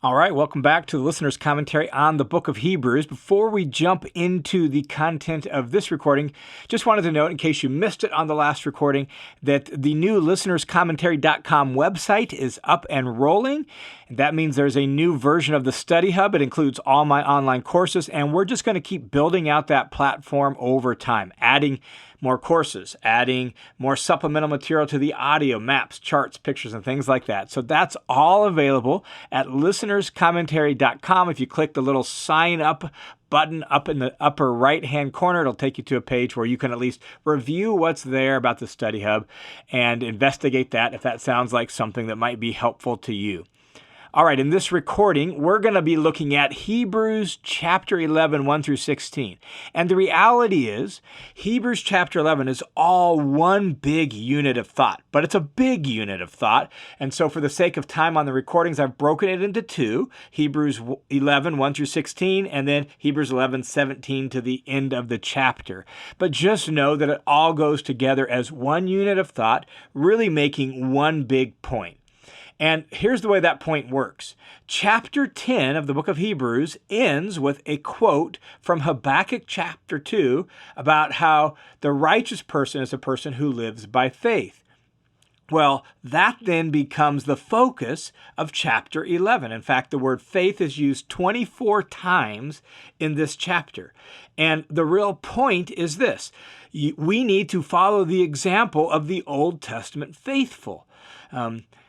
All right, welcome back to the listener's commentary on the book of Hebrews. Before we jump into the content of this recording, just wanted to note, in case you missed it on the last recording, that the new listenerscommentary.com website is up and rolling. That means there's a new version of the Study Hub. It includes all my online courses, and we're just going to keep building out that platform over time, adding more courses, adding more supplemental material to the audio, maps, charts, pictures, and things like that. So that's all available at listenerscommentary.com. If you click the little sign up button up in the upper right-hand corner, it'll take you to a page where you can at least review what's there about the Study Hub and investigate that if that sounds like something that might be helpful to you. All right, in this recording, we're going to be looking at Hebrews chapter 11, 1 through 16. And the reality is, Hebrews chapter 11 is all one big unit of thought, but it's a big unit of thought. And so for the sake of time on the recordings, I've broken it into two, Hebrews 11, 1 through 16, and then Hebrews 11, 17 to the end of the chapter. But just know that it all goes together as one unit of thought, really making one big point. And here's the way that point works. Chapter 10 of the book of Hebrews ends with a quote from Habakkuk chapter 2 about how the righteous person is a person who lives by faith. Well, that then becomes the focus of chapter 11. In fact, the word faith is used 24 times in this chapter. And the real point is this. We need to follow the example of the Old Testament faithful.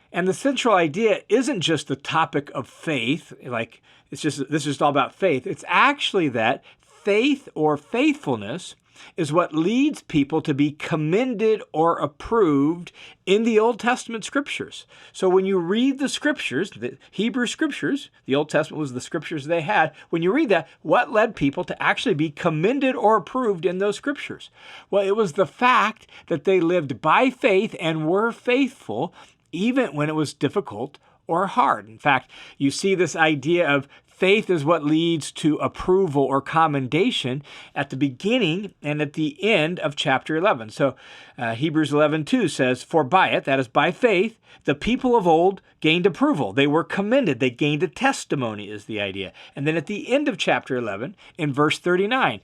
And the central idea isn't just the topic of faith, like this is just all about faith. It's actually that faith or faithfulness is what leads people to be commended or approved in the Old Testament scriptures. So when you read the scriptures, the Hebrew scriptures, the Old Testament was the scriptures they had. When you read that, what led people to actually be commended or approved in those scriptures? Well, it was the fact that they lived by faith and were faithful even when it was difficult or hard. In fact, you see this idea of faith is what leads to approval or commendation at the beginning and at the end of chapter 11. So Hebrews 11:2 says, "For by it," that is by faith, "the people of old gained approval." They were commended. They gained a testimony is the idea. And then at the end of chapter 11, in verse 39,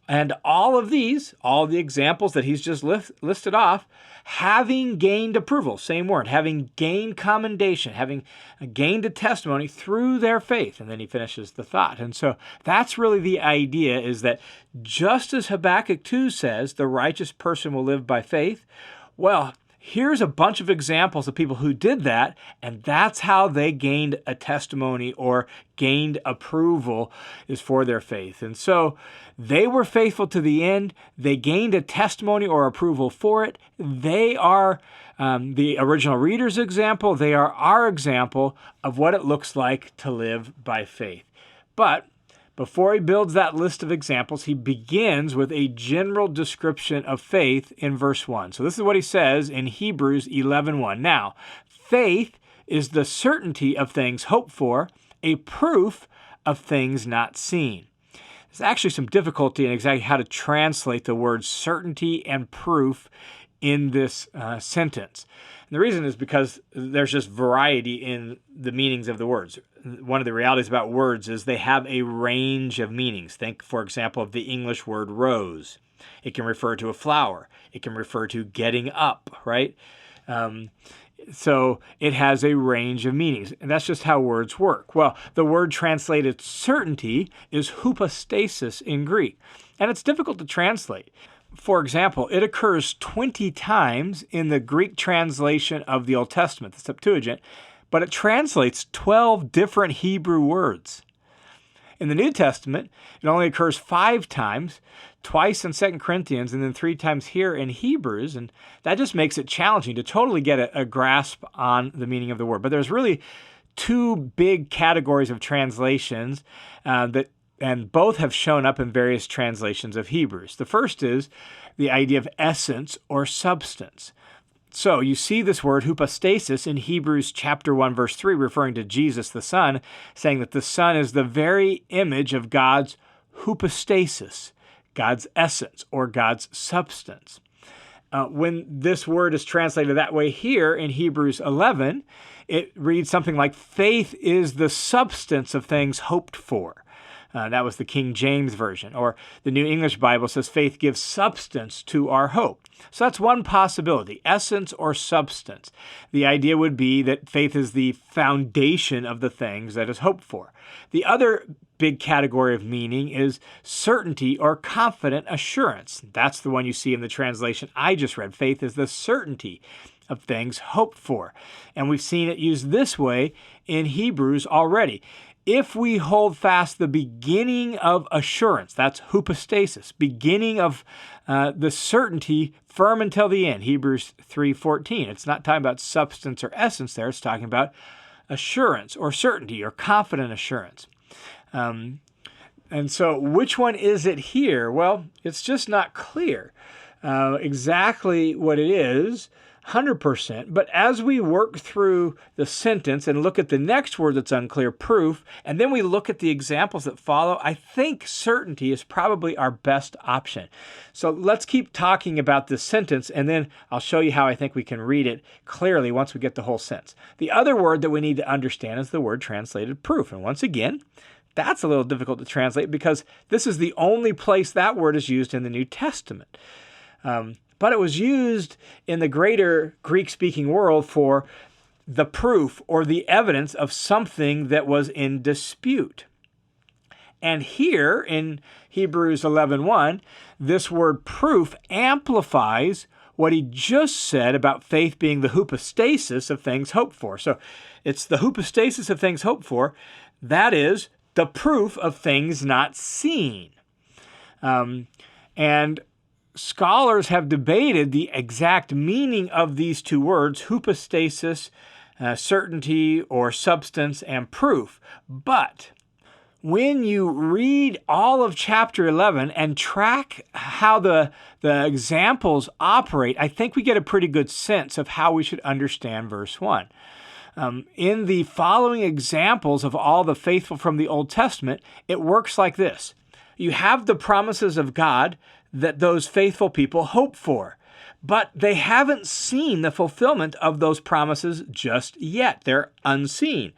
and all of these, all the examples that he's just listed off, having gained approval, same word, having gained commendation, having gained a testimony through their faith. And then he finishes the thought. And so that's really the idea, is that just as Habakkuk 2 says, the righteous person will live by faith, well, here's a bunch of examples of people who did that, and that's how they gained a testimony or gained approval, is for their faith. And so they were faithful to the end. They gained a testimony or approval for it. They are the original reader's example. They are our example of what it looks like to live by faith. But before he builds that list of examples, he begins with a general description of faith in verse 1. So this is what he says in Hebrews 11:1. Now, faith is the certainty of things hoped for, a proof of things not seen. There's actually some difficulty in exactly how to translate the words certainty and proof in this sentence. And the reason is because there's just variety in the meanings of the words. One of the realities about words is they have a range of meanings. Think, for example, of the English word rose. It can refer to a flower. It can refer to getting up, right? So it has a range of meanings, and that's just how words work. Well, the word translated certainty is hypostasis in Greek, and it's difficult to translate. For example, it occurs 20 times in the Greek translation of the Old Testament, the Septuagint, but it translates 12 different Hebrew words. In the New Testament, it only occurs 5 times, twice in 2 Corinthians and then 3 times here in Hebrews, and that just makes it challenging to totally get a grasp on the meaning of the word. But there's really 2 big categories of translations and both have shown up in various translations of Hebrews. The first is the idea of essence or substance. So you see this word hypostasis in Hebrews chapter 1, verse 3, referring to Jesus the Son, saying that the Son is the very image of God's hypostasis, God's essence or God's substance. When this word is translated that way here in Hebrews 11, it reads something like, faith is the substance of things hoped for. That was the King James Version. Or the New English Bible says faith gives substance to our hope. So that's one possibility, essence or substance. The idea would be that faith is the foundation of the things that is hoped for. The other big category of meaning is certainty or confident assurance. That's the one you see in the translation I just read. Faith is the certainty of things hoped for. And we've seen it used this way in Hebrews already. If we hold fast the beginning of assurance, that's hypostasis, beginning of the certainty firm until the end, Hebrews 3:14. It's not talking about substance or essence there. It's talking about assurance or certainty or confident assurance. And so which one is it here? Well, it's just not clear exactly what it is, 100%. But as we work through the sentence and look at the next word that's unclear, proof, and then we look at the examples that follow, I think certainty is probably our best option. So let's keep talking about this sentence, and then I'll show you how I think we can read it clearly once we get the whole sentence. The other word that we need to understand is the word translated proof. And once again, that's a little difficult to translate because this is the only place that word is used in the New Testament. But it was used in the greater Greek-speaking world for the proof or the evidence of something that was in dispute. And here in Hebrews 11:1, this word proof amplifies what he just said about faith being the hypostasis of things hoped for. So it's the hypostasis of things hoped for, that is, the proof of things not seen. And scholars have debated the exact meaning of these two words, hypostasis, certainty or substance, and proof. But when you read all of chapter 11 and track how the examples operate, I think we get a pretty good sense of how we should understand verse 1. In the following examples of all the faithful from the Old Testament, it works like this. You have the promises of God that those faithful people hope for, but they haven't seen the fulfillment of those promises just yet. They're unseen.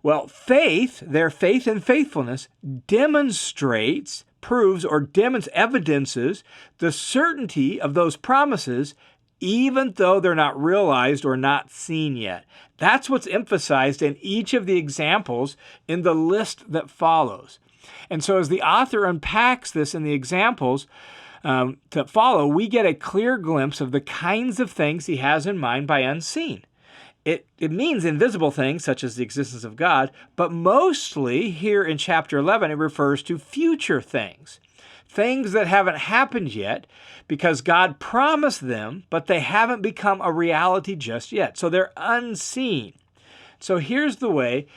Well, faith, their faith and faithfulness demonstrates, proves, or evidences the certainty of those promises, even though they're not realized or not seen yet. That's what's emphasized in each of the examples in the list that follows. And so as the author unpacks this in the examples that follow, we get a clear glimpse of the kinds of things he has in mind by unseen. It means invisible things, such as the existence of God, but mostly here in chapter 11, it refers to future things. Things that haven't happened yet because God promised them, but they haven't become a reality just yet. So they're unseen. So here's the way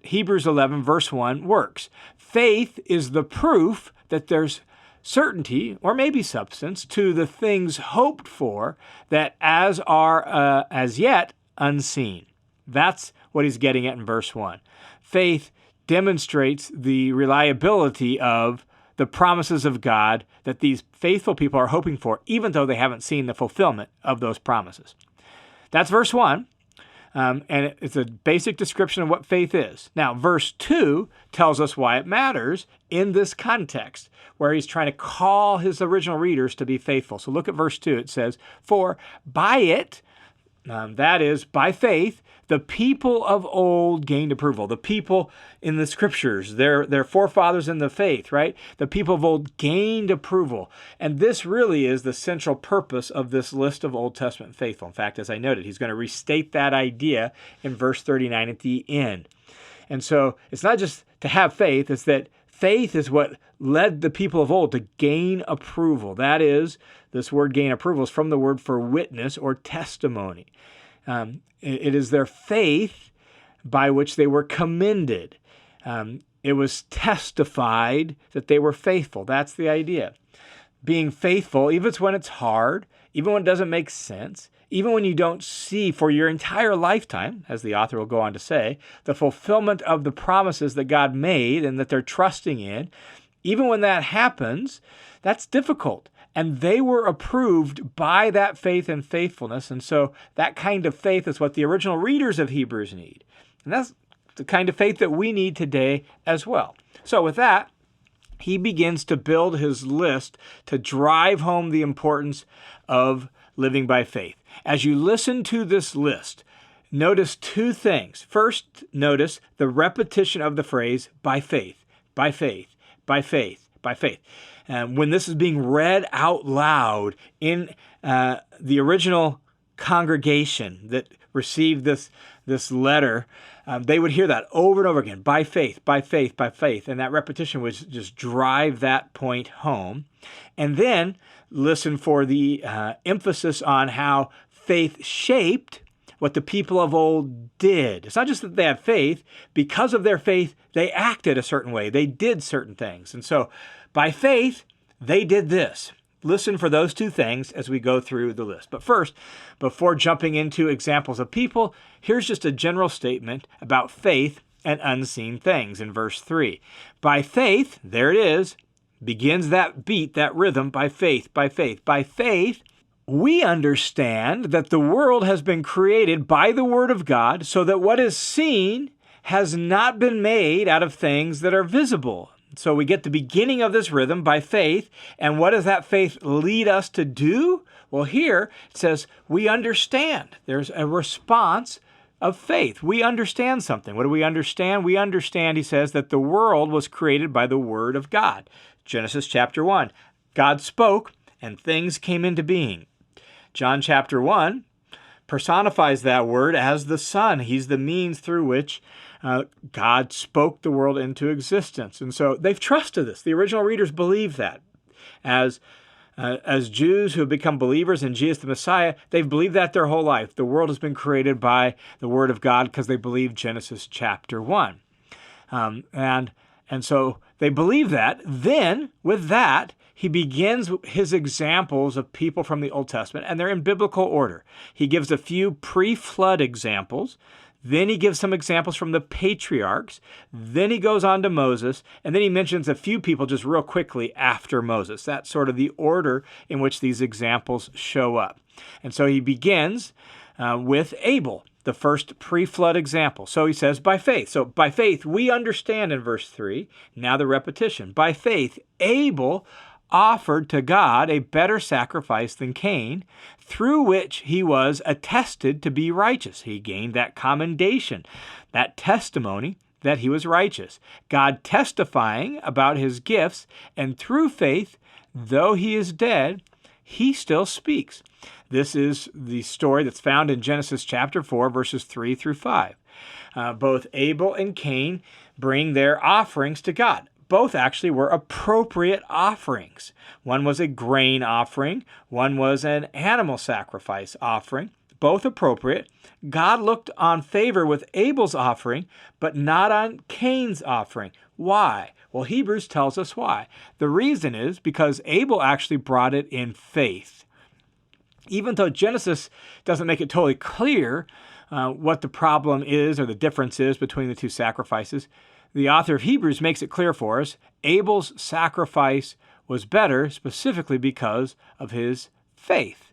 Hebrews 11 verse 1 works. Faith is the proof that there's certainty, or maybe substance, to the things hoped for that are as yet unseen. That's what he's getting at in verse 1. Faith demonstrates the reliability of the promises of God that these faithful people are hoping for, even though they haven't seen the fulfillment of those promises. That's verse 1. And it's a basic description of what faith is. Now, verse 2 tells us why it matters in this context, where he's trying to call his original readers to be faithful. So look at verse 2. It says, "For by it," that is, by faith, "the people of old gained approval." The people in the scriptures, their forefathers in the faith, right? The people of old gained approval. And this really is the central purpose of this list of Old Testament faithful. In fact, as I noted, he's going to restate that idea in verse 39 at the end. And so it's not just to have faith, it's that faith is what led the people of old to gain approval. That is, this word gain approval is from the word for witness or testimony. It is their faith by which they were commended. It was testified that they were faithful. That's the idea. Being faithful, even when it's hard, even when it doesn't make sense, even when you don't see for your entire lifetime, as the author will go on to say, the fulfillment of the promises that God made and that they're trusting in, even when that happens, that's difficult. And they were approved by that faith and faithfulness. And so that kind of faith is what the original readers of Hebrews need. And that's the kind of faith that we need today as well. So with that, he begins to build his list to drive home the importance of living by faith. As you listen to this list, notice two things. First, notice the repetition of the phrase, by faith, by faith, by faith, by faith. When this is being read out loud in the original congregation that received this letter, they would hear that over and over again, by faith, by faith, by faith. And that repetition would just drive that point home. And then listen for the emphasis on how faith shaped what the people of old did. It's not just that they had faith. Because of their faith, they acted a certain way. They did certain things. And so by faith, they did this. Listen for those two things as we go through the list. But first, before jumping into examples of people, here's just a general statement about faith and unseen things in verse 3. By faith, there it is, begins that beat, that rhythm, by faith, by faith. By faith, we understand that the world has been created by the word of God, so that what is seen has not been made out of things that are visible. So we get the beginning of this rhythm by faith. And what does that faith lead us to do? Well, here it says we understand. There's a response of faith. We understand something. What do we understand? We understand, he says, that the world was created by the word of God. Genesis chapter 1. God spoke and things came into being. John chapter 1 personifies that word as the Son. He's the means through which God spoke the world into existence. And so they've trusted this. The original readers believe that. As Jews who have become believers in Jesus the Messiah, they've believed that their whole life. The world has been created by the Word of God because they believe Genesis chapter 1. And so they believe that. Then, with that, he begins his examples of people from the Old Testament, and they're in biblical order. He gives a few pre-flood examples. Then he gives some examples from the patriarchs. Then he goes on to Moses. And then he mentions a few people just real quickly after Moses. That's sort of the order in which these examples show up. And so he begins with Abel, the first pre-flood example. So he says, by faith. So by faith, we understand in verse 3. Now the repetition. By faith, Abel offered to God a better sacrifice than Cain, through which he was attested to be righteous. He gained that commendation, that testimony that he was righteous. God testifying about his gifts, and through faith, though he is dead, he still speaks. This is the story that's found in Genesis chapter 4, verses 3 through 5. Both Abel and Cain bring their offerings to God. Both actually were appropriate offerings. One was a grain offering. One was an animal sacrifice offering. Both appropriate. God looked on favor with Abel's offering, but not on Cain's offering. Why? Well, Hebrews tells us why. The reason is because Abel actually brought it in faith. Even though Genesis doesn't make it totally clear what the problem is or the difference is between the two sacrifices, the author of Hebrews makes it clear for us. Abel's sacrifice was better specifically because of his faith.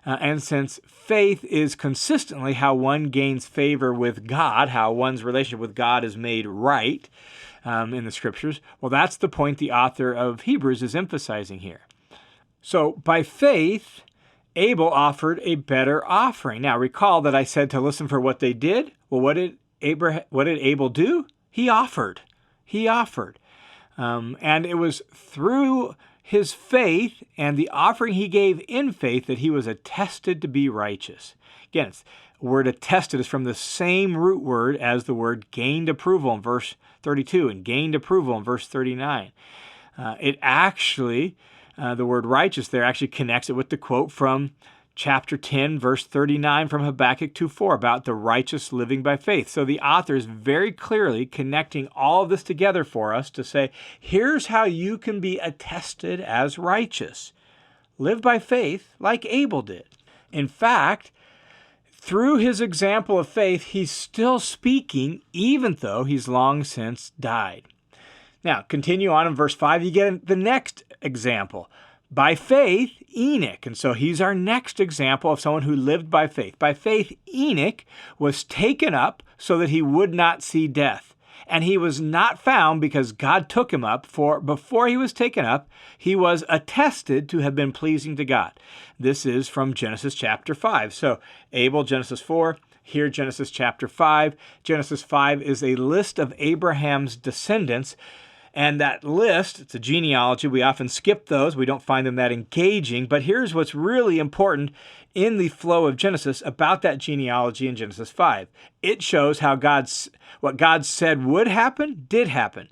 And since faith is consistently how one gains favor with God, how one's relationship with God is made right in the Scriptures, well, that's the point the author of Hebrews is emphasizing here. So by faith, Abel offered a better offering. Now, recall that I said to listen for what they did. Well, what did Abel do? He offered. And it was through his faith and the offering he gave in faith that he was attested to be righteous. Again, the word attested is from the same root word as the word gained approval in verse 32 and gained approval in verse 39. The word righteous there actually connects it with the quote from chapter 10, verse 39 from Habakkuk 2:4 about the righteous living by faith. So the author is very clearly connecting all of this together for us to say, here's how you can be attested as righteous. Live by faith like Abel did. In fact, through his example of faith, he's still speaking even though he's long since died. Now, continue on in verse 5, you get the next example. By faith, Enoch, and so he's our next example of someone who lived by faith. By faith, Enoch was taken up so that he would not see death. And he was not found because God took him up, for before he was taken up, he was attested to have been pleasing to God. This is from Genesis chapter 5. So Abel, Genesis 4, here Genesis chapter 5. Genesis 5 is a list of Abraham's descendants. And that list, it's a genealogy. We often skip those. We don't find them that engaging. But here's what's really important in the flow of Genesis about that genealogy in Genesis 5. It shows how what God said would happen, did happen.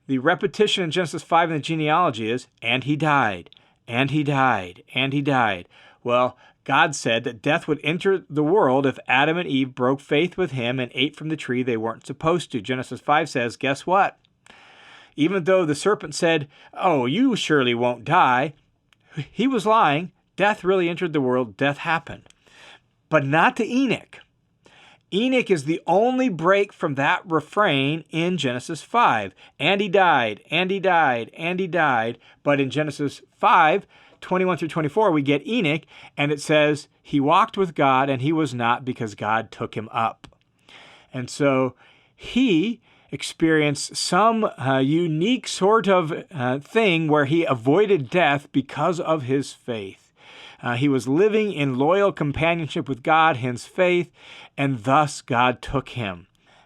The repetition in Genesis 5 in the genealogy is, and he died, and he died, and he died. Well, God said that death would enter the world if Adam and Eve broke faith with him and ate from the tree they weren't supposed to. Genesis 5 says, guess what? Even though the serpent said, oh, you surely won't die, he was lying. Death really entered the world. Death happened. But not to Enoch. Enoch is the only break from that refrain in Genesis 5. And he died, and he died, and he died. But in Genesis 5, 21 through 24, we get Enoch, and it says, he walked with God, and he was not because God took him up. And so he experienced some unique sort of thing where he avoided death because of his faith. He was living in loyal companionship with God, hence faith, and thus God took him.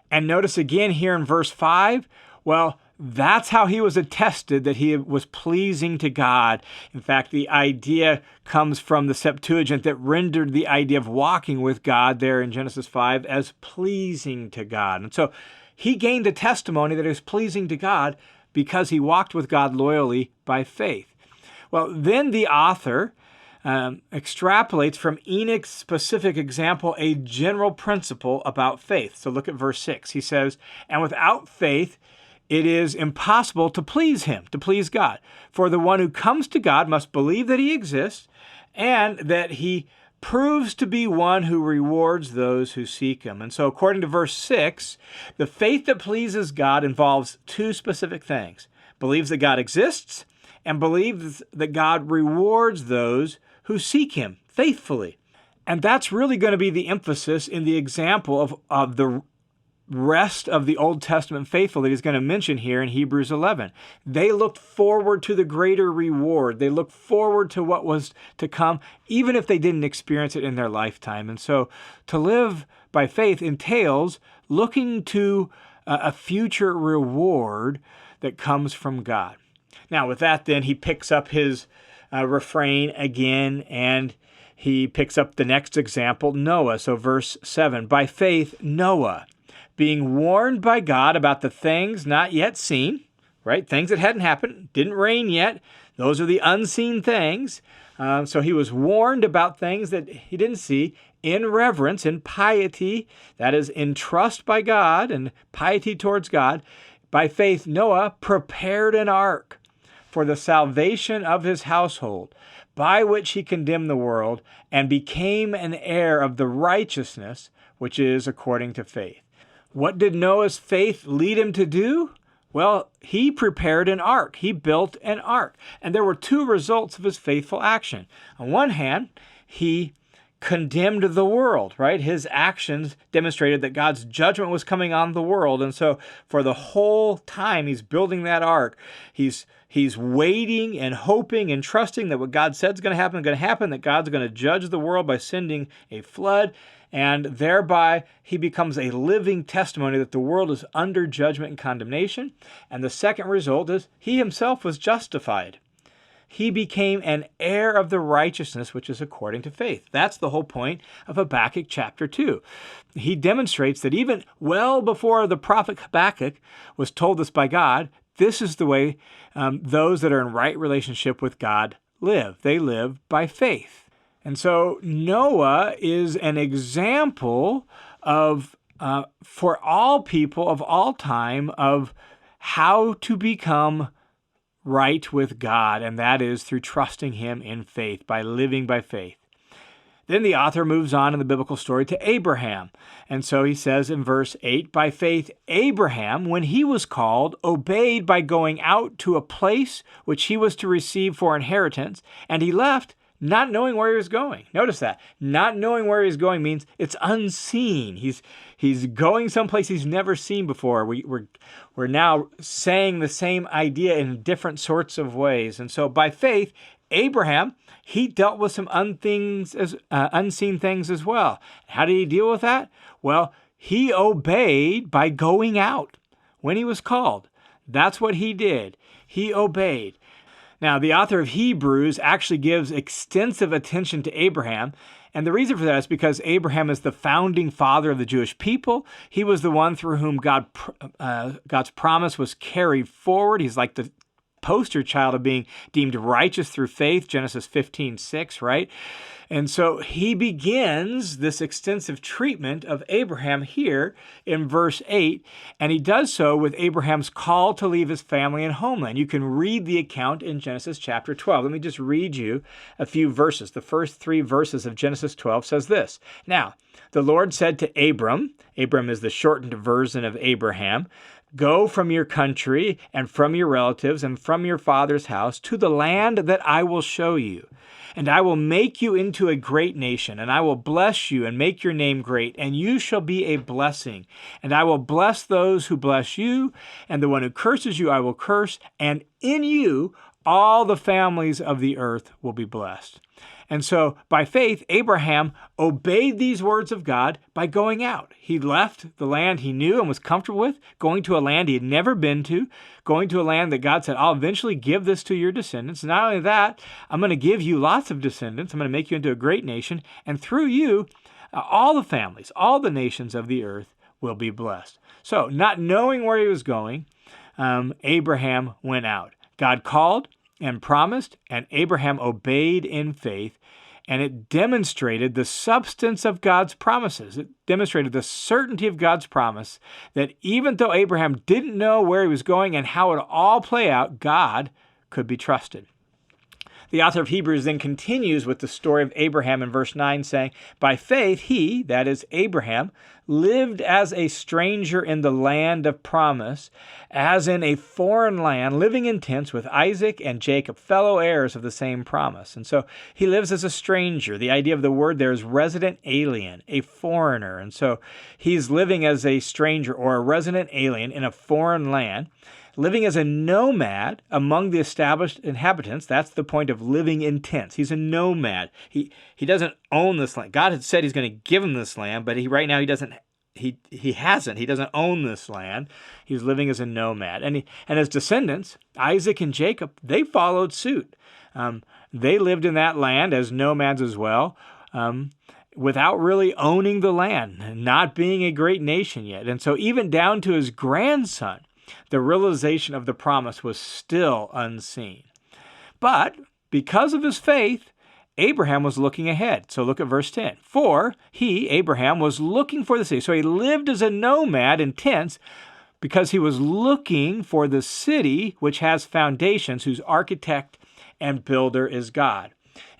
And notice again here in verse 5, well, that's how he was attested that he was pleasing to God. In fact, the idea comes from the Septuagint that rendered the idea of walking with God there in Genesis 5 as pleasing to God. And so he gained a testimony that is pleasing to God because he walked with God loyally by faith. Well, then the author extrapolates from Enoch's specific example a general principle about faith. So look at verse 6. He says, and without faith, it is impossible to please him, to please God. For the one who comes to God must believe that he exists and that he proves to be one who rewards those who seek him. And so according to verse 6, the faith that pleases God involves two specific things. Believes that God exists and believes that God rewards those who seek him faithfully. And that's really going to be the emphasis in the example of the rest of the Old Testament faithful that he's going to mention here in Hebrews 11. They looked forward to the greater reward. They looked forward to what was to come, even if they didn't experience it in their lifetime. And so to live by faith entails looking to a future reward that comes from God. Now, with that, then, he picks up his refrain again, and he picks up the next example, Noah. So verse 7, by faith, Noah, being warned by God about the things not yet seen, right? Things that hadn't happened, didn't rain yet. Those are the unseen things. So he was warned about things that he didn't see in reverence, in piety, that is, in trust by God and piety towards God. By faith, Noah prepared an ark for the salvation of his household, by which he condemned the world and became an heir of the righteousness which is according to faith. What did Noah's faith lead him to do? Well, he prepared an ark. He built an ark. And there were two results of his faithful action. On one hand, he condemned the world, right? His actions demonstrated that God's judgment was coming on the world. And so for the whole time he's building that ark, he's waiting and hoping and trusting that what God said is going to happen, that God's going to judge the world by sending a flood. And thereby, he becomes a living testimony that the world is under judgment and condemnation. And the second result is he himself was justified. He became an heir of the righteousness which is according to faith. That's the whole point of Habakkuk chapter 2. He demonstrates that even well before the prophet Habakkuk was told this by God, this is the way those that are in right relationship with God live. They live by faith. And so Noah is an example of, for all people of all time, of how to become right with God, and that is through trusting him in faith, by living by faith. Then the author moves on in the biblical story to Abraham. And so he says in verse 8, by faith, Abraham, when he was called, obeyed by going out to a place which he was to receive for inheritance, and he left not knowing where he was going. Notice that. Not knowing where he's going means it's unseen. He's going someplace he's never seen before. We're now saying the same idea in different sorts of ways. And so by faith, Abraham, he dealt with some unseen things as well. How did he deal with that? Well, he obeyed by going out when he was called. That's what he did. He obeyed. Now, the author of Hebrews actually gives extensive attention to Abraham, and the reason for that is because Abraham is the founding father of the Jewish people. He was the one through whom God's promise was carried forward. He's like the poster child of being deemed righteous through faith, Genesis 15:6, right? And so he begins this extensive treatment of Abraham here in verse 8, and he does so with Abraham's call to leave his family and homeland. You can read the account in Genesis chapter 12. Let me just read you a few verses. The first 3 verses of Genesis 12 says this. Now, the Lord said to Abram is the shortened version of Abraham, go from your country and from your relatives and from your father's house to the land that I will show you. And I will make you into a great nation, and I will bless you and make your name great, and you shall be a blessing. And I will bless those who bless you, and the one who curses you I will curse, and in you all the families of the earth will be blessed. And so, by faith, Abraham obeyed these words of God by going out. He left the land he knew and was comfortable with, going to a land he had never been to, going to a land that God said, I'll eventually give this to your descendants. Not only that, I'm going to give you lots of descendants. I'm going to make you into a great nation. And through you, all the families, all the nations of the earth will be blessed. So, not knowing where he was going, Abraham went out. God called and promised, and Abraham obeyed in faith, and it demonstrated the substance of God's promises. It demonstrated the certainty of God's promise that even though Abraham didn't know where he was going and how it would all play out, God could be trusted. The author of Hebrews then continues with the story of Abraham in verse 9, saying, by faith he, that is Abraham, lived as a stranger in the land of promise, as in a foreign land, living in tents with Isaac and Jacob, fellow heirs of the same promise. And so he lives as a stranger. The idea of the word there is resident alien, a foreigner. And so he's living as a stranger or a resident alien in a foreign land, living as a nomad among the established inhabitants. That's the point of living in tents. He's a nomad. He doesn't own this land. God had said he's going to give him this land, but right now he doesn't own this land. He's living as a nomad. And his descendants, Isaac and Jacob, they followed suit. They lived in that land as nomads as well, without really owning the land, not being a great nation yet. And so even down to his grandson, the realization of the promise was still unseen. But because of his faith, Abraham was looking ahead. So look at verse 10. For he, Abraham, was looking for the city. So he lived as a nomad in tents because he was looking for the city which has foundations, whose architect and builder is God.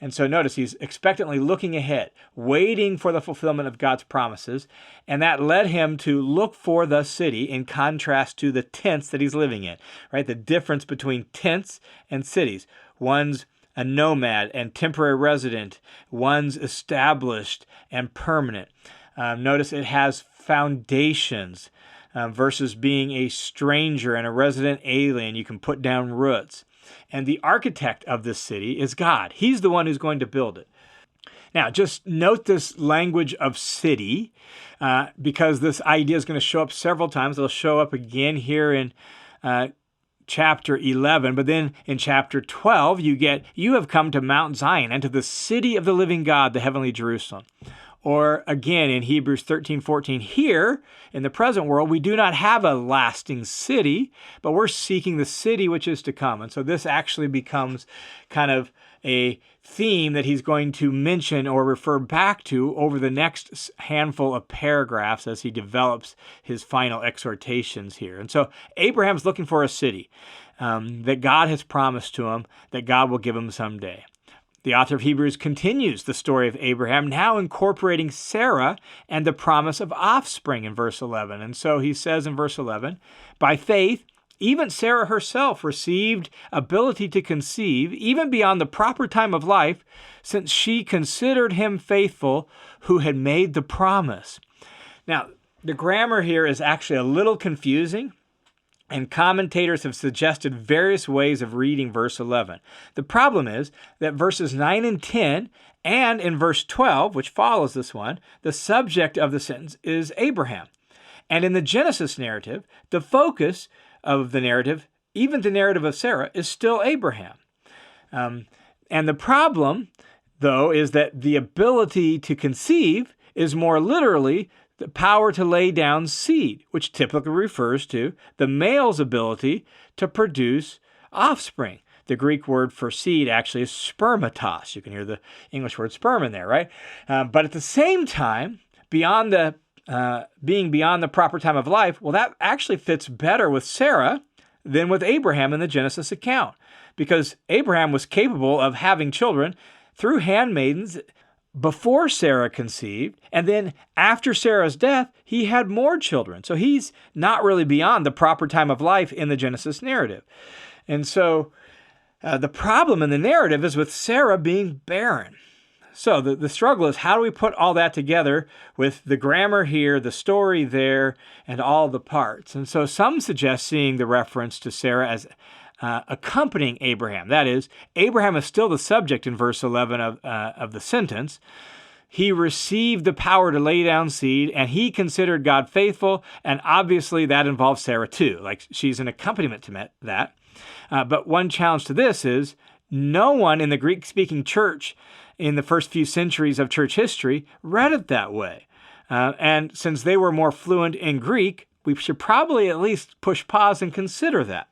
And so notice he's expectantly looking ahead, waiting for the fulfillment of God's promises, and that led him to look for the city in contrast to the tents that he's living in, right? The difference between tents and cities. One's a nomad and temporary resident. One's established and permanent. Notice it has foundations versus being a stranger and a resident alien. You can put down roots. And the architect of this city is God. He's the one who's going to build it. Now, just note this language of city, because this idea is going to show up several times. It'll show up again here in chapter 11, but then in chapter 12, you have come to Mount Zion and to the city of the living God, the heavenly Jerusalem. Or again, in Hebrews 13:14, here in the present world, we do not have a lasting city, but we're seeking the city which is to come. And so this actually becomes kind of a theme that he's going to mention or refer back to over the next handful of paragraphs as he develops his final exhortations here. And so Abraham's looking for a city that God has promised to him, that God will give him someday. The author of Hebrews continues the story of Abraham, now incorporating Sarah and the promise of offspring in verse 11. And so he says in verse 11, by faith, even Sarah herself received ability to conceive, even beyond the proper time of life, since she considered him faithful who had made the promise. Now, the grammar here is actually a little confusing, and commentators have suggested various ways of reading verse 11. The problem is that verses 9 and 10, and in verse 12, which follows this one, the subject of the sentence is Abraham. And in the Genesis narrative, the focus of the narrative, even the narrative of Sarah, is still Abraham. And the problem, though, is that the ability to conceive is more literally the power to lay down seed, which typically refers to the male's ability to produce offspring. The Greek word for seed actually is spermatos. You can hear the English word sperm in there, right? But at the same time, beyond the being beyond the proper time of life, well, that actually fits better with Sarah than with Abraham in the Genesis account, because Abraham was capable of having children through handmaidens before Sarah conceived, and then after Sarah's death, he had more children. So he's not really beyond the proper time of life in the Genesis narrative. And so the problem in the narrative is with Sarah being barren. So the struggle is, how do we put all that together with the grammar here, the story there, and all the parts? And so some suggest seeing the reference to Sarah as accompanying Abraham. That is, Abraham is still the subject in verse 11 of the sentence. He received the power to lay down seed, and he considered God faithful, and obviously that involves Sarah too. Like, she's an accompaniment to that. But one challenge to this is, no one in the Greek-speaking church in the first few centuries of church history read it that way. And since they were more fluent in Greek, we should probably at least push pause and consider that.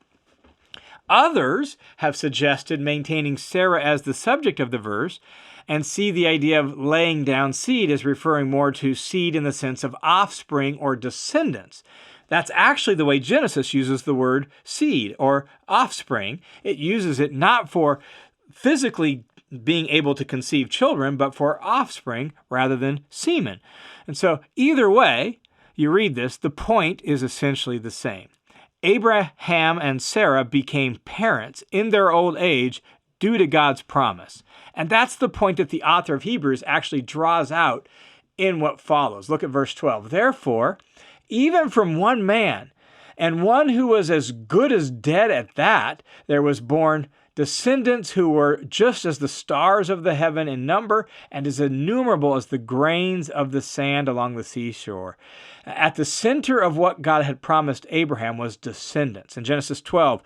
Others have suggested maintaining Sarah as the subject of the verse and see the idea of laying down seed as referring more to seed in the sense of offspring or descendants. That's actually the way Genesis uses the word seed or offspring. It uses it not for physically being able to conceive children, but for offspring rather than semen. And so either way you read this, the point is essentially the same. Abraham and Sarah became parents in their old age due to God's promise. And that's the point that the author of Hebrews actually draws out in what follows. Look at verse 12. Therefore, even from one man, and one who was as good as dead at that, there was born descendants who were just as the stars of the heaven in number and as innumerable as the grains of the sand along the seashore. At the center of what God had promised Abraham was descendants. In Genesis 12,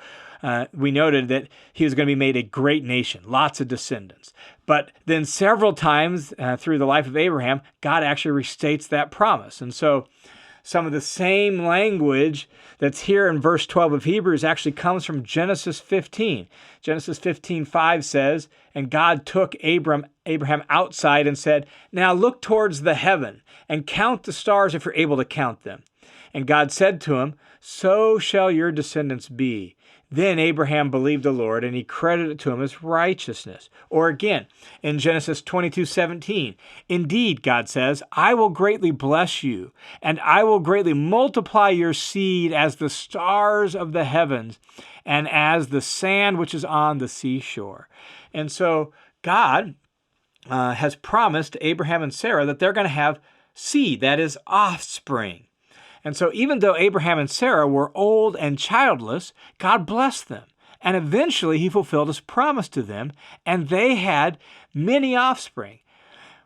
we noted that he was going to be made a great nation, lots of descendants. But then several times through the life of Abraham, God actually restates that promise. And so some of the same language that's here in verse 12 of Hebrews actually comes from Genesis 15. Genesis 15:5 says, and God took Abraham outside and said, now look towards the heaven and count the stars if you're able to count them. And God said to him, so shall your descendants be. Then Abraham believed the Lord, and he credited it to him as righteousness. Or again, in Genesis 22:17, indeed, God says, I will greatly bless you, and I will greatly multiply your seed as the stars of the heavens, and as the sand which is on the seashore. And so God has promised to Abraham and Sarah that they're going to have seed, that is, offspring. And so even though Abraham and Sarah were old and childless, God blessed them. And eventually he fulfilled his promise to them, and they had many offspring.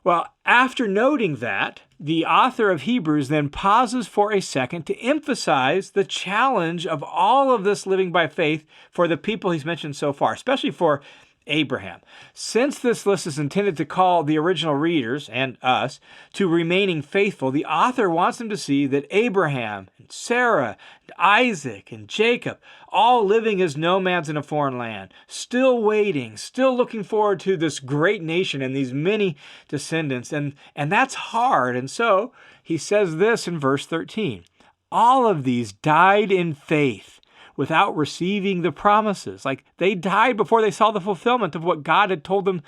Well, after noting that, the author of Hebrews then pauses for a second to emphasize the challenge of all of this living by faith for the people he's mentioned so far, especially for Abraham. Since this list is intended to call the original readers and us to remaining faithful, the author wants them to see that Abraham and Sarah and Isaac and Jacob, all living as nomads in a foreign land, still waiting, still looking forward to this great nation and these many descendants. And that's hard. And so he says this in verse 13, all of these died in faith, without receiving the promises. Like, they died before they saw the fulfillment of what God had told them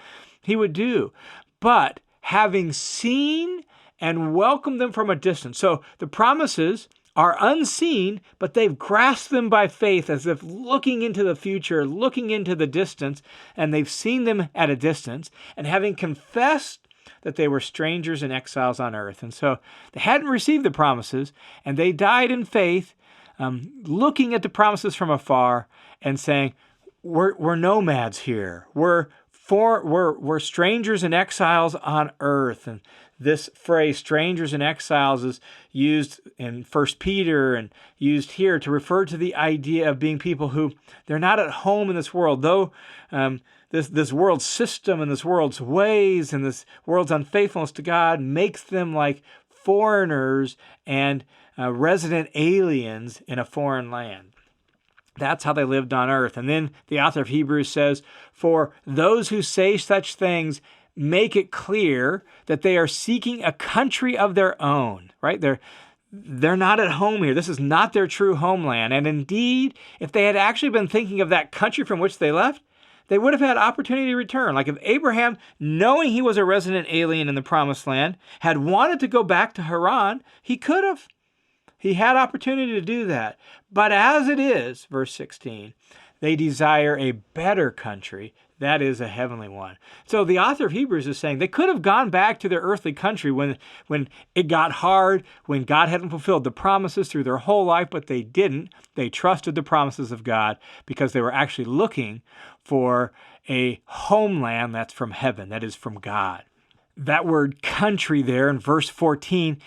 he would do. But having seen and welcomed them from a distance. So the promises are unseen, but they've grasped them by faith as if looking into the future, looking into the distance, and they've seen them at a distance, and having confessed that they were strangers and exiles on earth. And so they hadn't received the promises, and they died in faith, looking at the promises from afar and saying, we're nomads here. We're strangers and exiles on earth. And this phrase, strangers and exiles, is used in 1 Peter and used here to refer to the idea of being people who they're not at home in this world. Though this world's system and this world's ways and this world's unfaithfulness to God makes them like foreigners and resident aliens in a foreign land. That's how they lived on earth. And then the author of Hebrews says, for those who say such things make it clear that they are seeking a country of their own, right? They're not at home here. This is not their true homeland. And indeed, if they had actually been thinking of that country from which they left, they would have had opportunity to return. Like if Abraham, knowing he was a resident alien in the promised land, had wanted to go back to Haran, he could have. He had opportunity to do that. But as it is, verse 16, they desire a better country, that is a heavenly one. So the author of Hebrews is saying they could have gone back to their earthly country when it got hard, when God hadn't fulfilled the promises through their whole life, but they didn't. They trusted the promises of God because they were actually looking for a homeland that's from heaven, that is from God. That word country there in verse 14,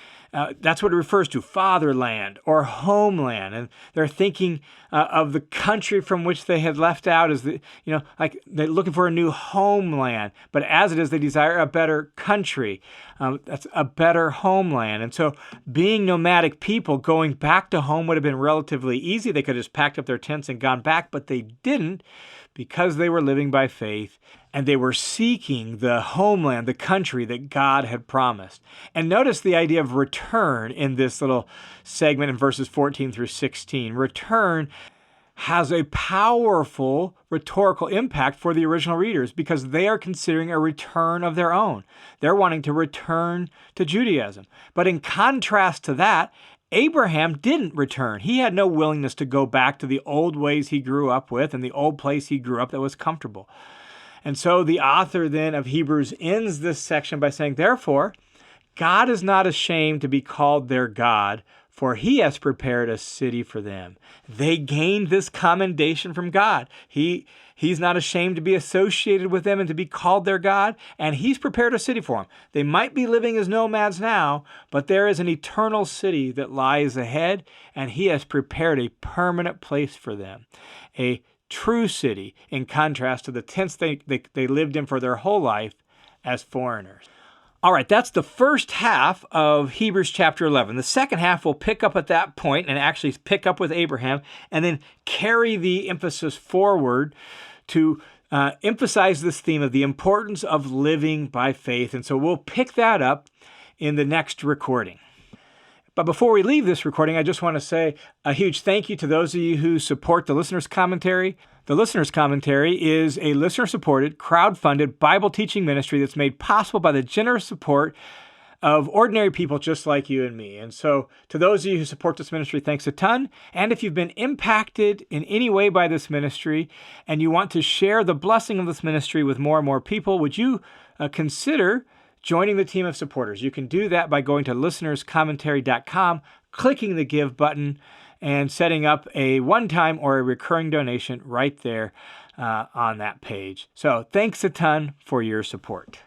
that's what it refers to, fatherland or homeland. And they're thinking of the country from which they had left out as like they're looking for a new homeland. But as it is, they desire a better country. That's a better homeland. And so being nomadic people, going back to home would have been relatively easy. They could have just packed up their tents and gone back, but they didn't because they were living by faith. And they were seeking the homeland, the country that God had promised. And notice the idea of return in this little segment in verses 14 through 16. Return has a powerful rhetorical impact for the original readers because they are considering a return of their own. They're wanting to return to Judaism. But in contrast to that, Abraham didn't return. He had no willingness to go back to the old ways he grew up with and the old place he grew up that was comfortable. And so the author then of Hebrews ends this section by saying, therefore, God is not ashamed to be called their God, for he has prepared a city for them. They gained this commendation from God. He's not ashamed to be associated with them and to be called their God, and he's prepared a city for them. They might be living as nomads now, but there is an eternal city that lies ahead, and he has prepared a permanent place for them, a true city, in contrast to the tents they lived in for their whole life as foreigners. All right, that's the first half of Hebrews chapter 11. The second half will pick up at that point and actually pick up with Abraham and then carry the emphasis forward to emphasize this theme of the importance of living by faith. And so we'll pick that up in the next recording. But before we leave this recording, I just want to say a huge thank you to those of you who support the Listener's Commentary. The Listener's Commentary is a listener-supported, crowd-funded Bible teaching ministry that's made possible by the generous support of ordinary people just like you and me. And so to those of you who support this ministry, thanks a ton. And if you've been impacted in any way by this ministry and you want to share the blessing of this ministry with more and more people, would you consider joining the team of supporters? You can do that by going to listenerscommentary.com, clicking the Give button, and setting up a one-time or a recurring donation right there on that page. So thanks a ton for your support.